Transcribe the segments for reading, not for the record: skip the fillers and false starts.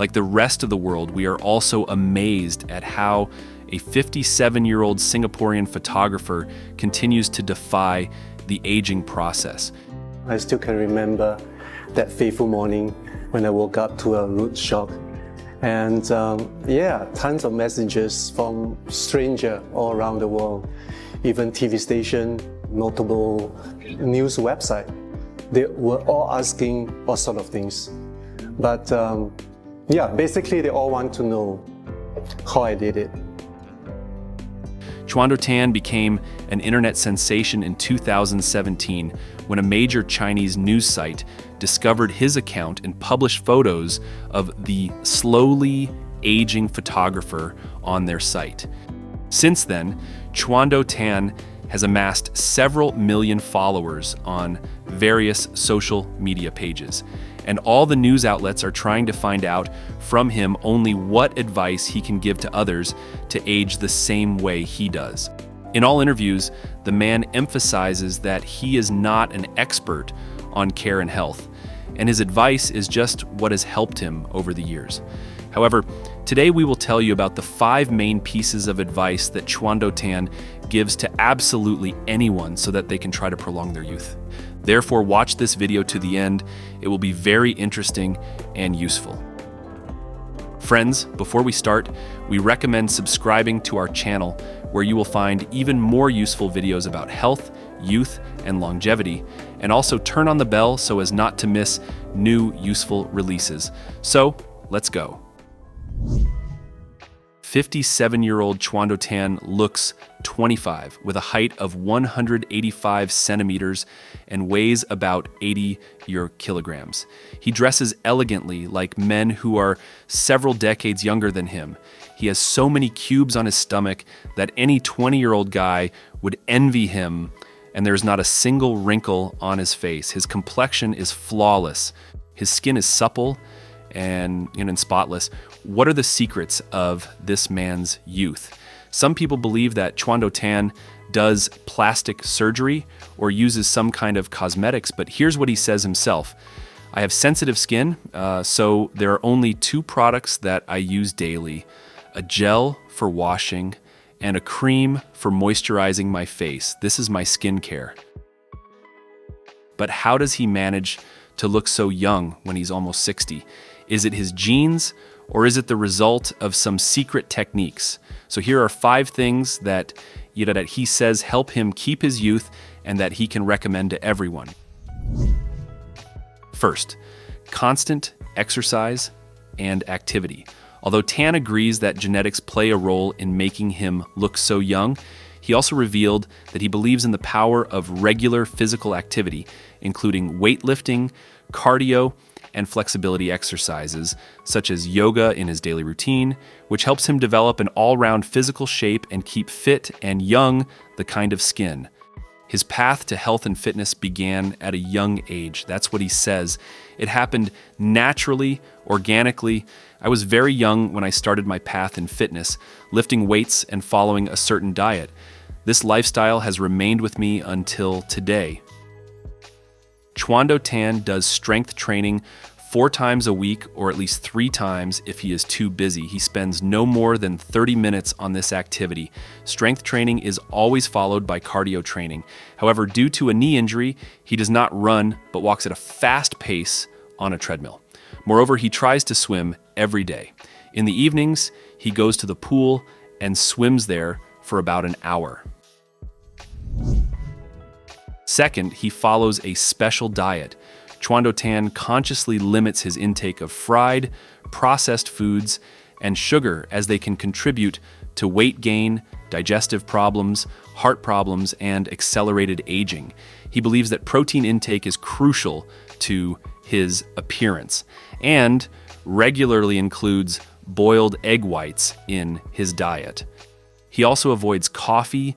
Like the rest of the world, we are also amazed at how a 57-year-old Singaporean photographer continues to defy the aging process. I still can remember that fateful morning when I woke up to a rude shock. And tons of messages from strangers all around the world, even TV station, notable news website. They were all asking all sort of things. But basically they all want to know how I did it. Chuando Tan became an internet sensation in 2017 when a major Chinese news site discovered his account and published photos of the slowly aging photographer on their site. Since then, Chuando Tan has amassed several million followers on various social media pages, and all the news outlets are trying to find out from him only what advice he can give to others to age the same way he does. In all interviews, the man emphasizes that he is not an expert on care and health, and his advice is just what has helped him over the years. However, today we will tell you about the 5 main pieces of advice that Chuando Tan gives to absolutely anyone so that they can try to prolong their youth. Therefore, watch this video to the end. It will be very interesting and useful. Friends, before we start, we recommend subscribing to our channel where you will find even more useful videos about health, youth, and longevity, and also turn on the bell so as not to miss new useful releases. So, let's go. 57-year-old Chuando Tan looks 25 with a height of 185 centimeters and weighs about 80 kilograms. He dresses elegantly like men who are several decades younger than him. He has so many cubes on his stomach that any 20-year-old guy would envy him, and there's not a single wrinkle on his face. His complexion is flawless. His skin is supple and spotless. What are the secrets of this man's youth? Some people believe that Chuando Tan does plastic surgery or uses some kind of cosmetics, but here's what he says himself. I have sensitive skin, so there are only 2 products that I use daily: a gel for washing and a cream for moisturizing my face. This is my skincare. But how does he manage to look so young when he's almost 60? Is it his genes, or is it the result of some secret techniques? So here are 5 things that he says help him keep his youth and that he can recommend to everyone. First, constant exercise and activity. Although Tan agrees that genetics play a role in making him look so young, he also revealed that he believes in the power of regular physical activity, including weightlifting, cardio, and flexibility exercises, such as yoga in his daily routine, which helps him develop an all-round physical shape and keep fit and young the kind of skin. His path to health and fitness began at a young age. That's what he says. It happened naturally, organically. I was very young when I started my path in fitness, lifting weights and following a certain diet. This lifestyle has remained with me until today. Chuando Tan does strength training 4 times a week, or at least 3 times if he is too busy. He spends no more than 30 minutes on this activity. Strength training is always followed by cardio training. However, due to a knee injury, he does not run, but walks at a fast pace on a treadmill. Moreover, he tries to swim every day. In the evenings, he goes to the pool and swims there for about an hour. Second, he follows a special diet. Chuando Tan consciously limits his intake of fried, processed foods, and sugar as they can contribute to weight gain, digestive problems, heart problems, and accelerated aging. He believes that protein intake is crucial to his appearance and regularly includes boiled egg whites in his diet. He also avoids coffee,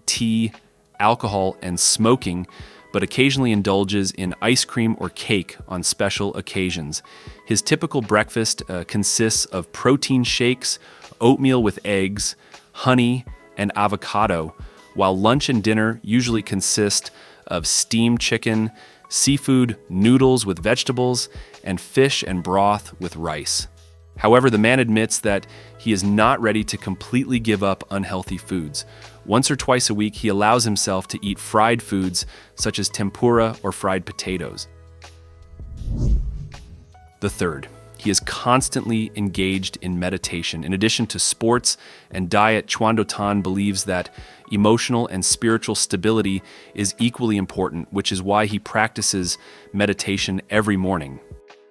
tea, alcohol, and smoking, but occasionally indulges in ice cream or cake on special occasions. His typical breakfast consists of protein shakes, oatmeal with eggs, honey, and avocado, while lunch and dinner usually consist of steamed chicken, seafood, noodles with vegetables, and fish and broth with rice. However, the man admits that he is not ready to completely give up unhealthy foods. Once or twice a week, he allows himself to eat fried foods such as tempura or fried potatoes. The third, he is constantly engaged in meditation. In addition to sports and diet, Chuando Tan believes that emotional and spiritual stability is equally important, which is why he practices meditation every morning.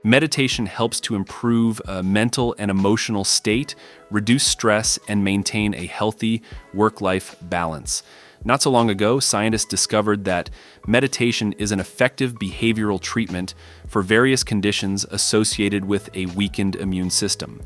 Meditation helps to improve a mental and emotional state, reduce stress, and maintain a healthy work-life balance. Not so long ago, scientists discovered that meditation is an effective behavioral treatment for various conditions associated with a weakened immune system.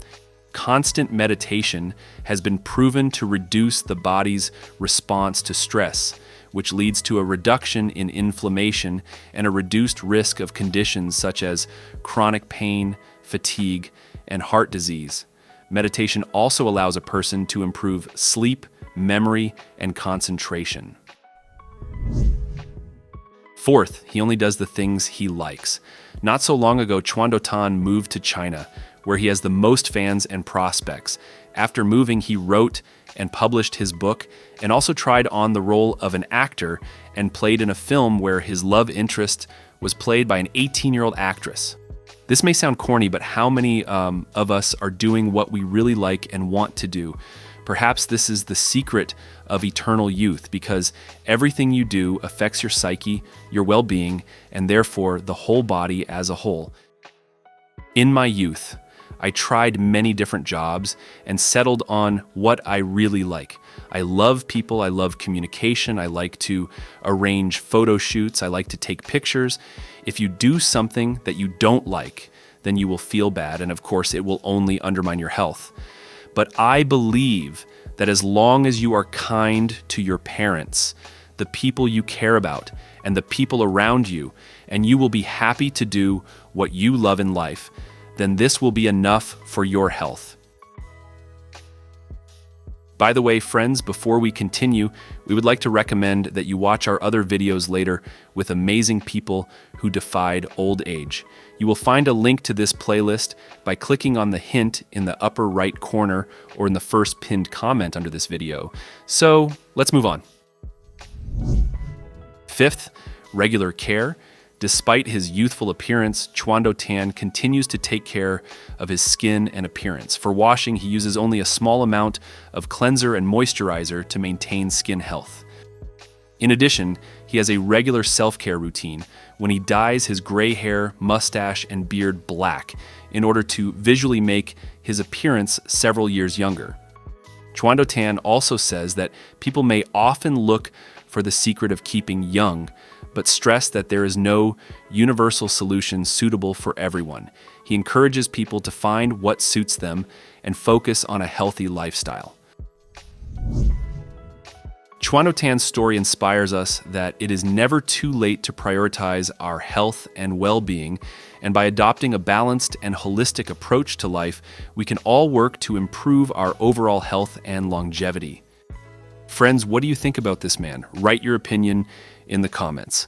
Constant meditation has been proven to reduce the body's response to stress, which leads to a reduction in inflammation and a reduced risk of conditions such as chronic pain, fatigue, and heart disease. Meditation also allows a person to improve sleep, memory, and concentration. Fourth, he only does the things he likes. Not so long ago, Chuando Tan moved to China, where he has the most fans and prospects. After moving, he wrote and published his book, and also tried on the role of an actor and played in a film where his love interest was played by an 18-year-old actress. This may sound corny, but how many of us are doing what we really like and want to do? Perhaps this is the secret of eternal youth, because everything you do affects your psyche, your well-being, and therefore the whole body as a whole. In my youth, I tried many different jobs and settled on what I really like. I love people, I love communication, I like to arrange photo shoots, I like to take pictures. If you do something that you don't like, then you will feel bad, and of course it will only undermine your health. But I believe that as long as you are kind to your parents, the people you care about, and the people around you, and you will be happy to do what you love in life, then this will be enough for your health. By the way, friends, before we continue, we would like to recommend that you watch our other videos later with amazing people who defied old age. You will find a link to this playlist by clicking on the hint in the upper right corner or in the first pinned comment under this video. So let's move on. Fifth, regular care. Despite his youthful appearance, Chuando Tan continues to take care of his skin and appearance. For washing, he uses only a small amount of cleanser and moisturizer to maintain skin health. In addition, he has a regular self-care routine when he dyes his gray hair, mustache, and beard black in order to visually make his appearance several years younger. Chuando Tan also says that people may often look for the secret of keeping young, but stress that there is no universal solution suitable for everyone. He encourages people to find what suits them and focus on a healthy lifestyle. Chuando Tan's story inspires us that it is never too late to prioritize our health and well-being, and by adopting a balanced and holistic approach to life, we can all work to improve our overall health and longevity. Friends, what do you think about this man? Write your opinion in the comments.